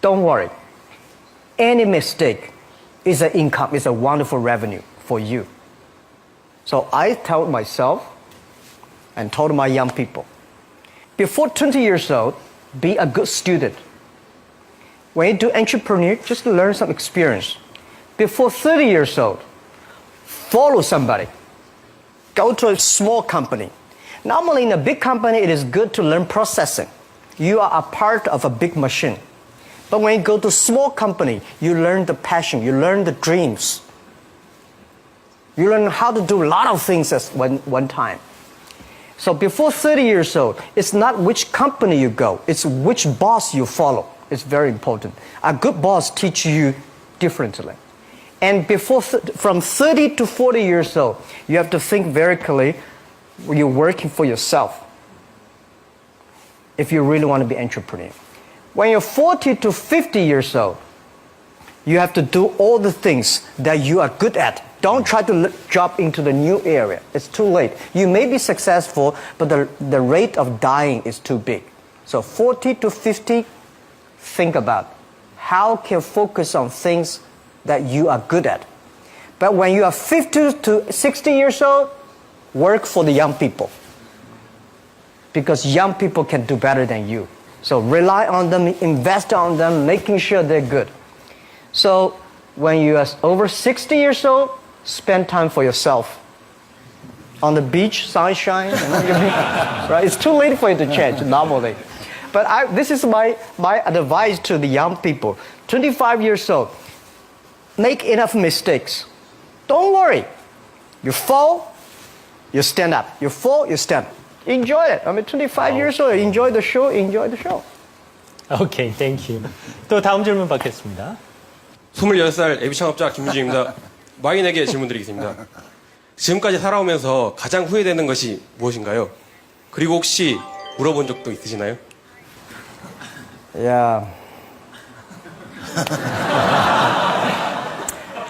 Don't worry. Any mistake is an income, is a wonderful revenue for you. So I told myself and told my young people, before 20 years old, be a good student. When you do entrepreneur, just learn some experience. Before 30 years old, follow somebody. Go to a small company. Normally in a big company, it is good to learn processing. You are a part of a big machine. But when you go to a small company, you learn the passion, you learn the dreams. You learn how to do a lot of things at one time. So before 30 years old, it's not which company you go, it's which boss you follow. It's very important. A good boss teaches you differently. And from 30 to 40 years old, you have to think very clearly, you're working for yourself if you really want to be an entrepreneur. When you're 40 to 50 years old, you have to do all the things that you are good at. Don't try to jump into the new area. It's too late. You may be successful, but the rate of dying is too big. So 40 to 50, think about how can you focus on things that you are good at. But when you are 50 to 60 years old, work for the young people. Because young people can do better than you. So rely on them, invest on them, making sure they're good. So when you are over 60 years old, spend time for yourself. On the beach, sunshine, right? It's too late for you to change normally. But this is my advice to the young people. 25 years old, make enough mistakes. Don't worry. You fall, you stand up. You fall, you stand up. Enjoy it. 25 years old, enjoy the show. 오케이, 땡큐. 또 다음 질문 받겠습니다. 26살 예비 창업자 김유진입니다. 마인에게 질문 드리겠습니다. 지금까지 살아오면서 가장 후회되는 것이 무엇인가요? 그리고 혹시 물어본 적도 있으시나요? Yeah.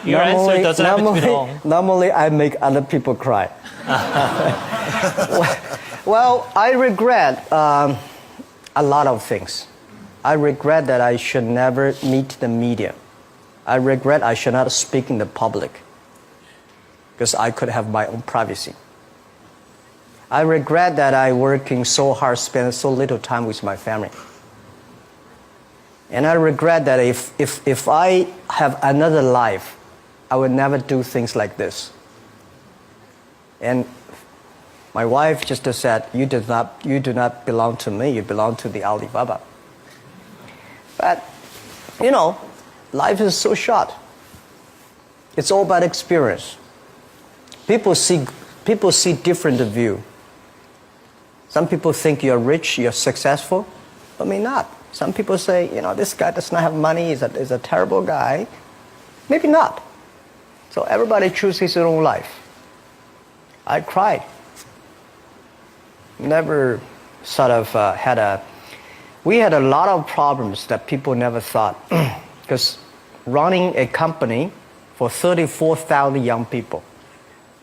Your answer doesn't have to be wrong. Normally, I make other people cry. Well, I regret a lot of things. I regret that I should never meet the media. I regret I should not speak in the public because I could have my own privacy. I regret that I working so hard, spend so little time with my family. And I regret that if I have another life, I would never do things like this. And my wife just said, you do not belong to me, you belong to the Alibaba. But, life is so short. It's all about experience. People see different view. Some people think you're rich, you're successful, but may not. Some people say, this guy does not have money, is a terrible guy. Maybe not. So everybody chooses his own life. I cried. Never sort of we had a lot of problems that people never thought. Because running a company for 34,000 young people,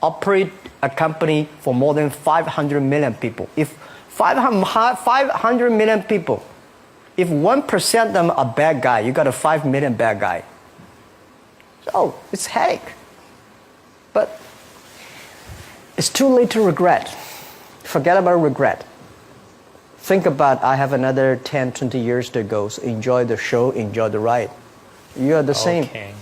operate a company for more than 500 million people. If 500 million people, if 1% of them are bad guy, you got a 5 million bad guy. So it's headache. But it's too late to regret. Forget about regret. Think about, I have another 10, 20 years to go. So enjoy the show, enjoy the ride. You are the same. Okay.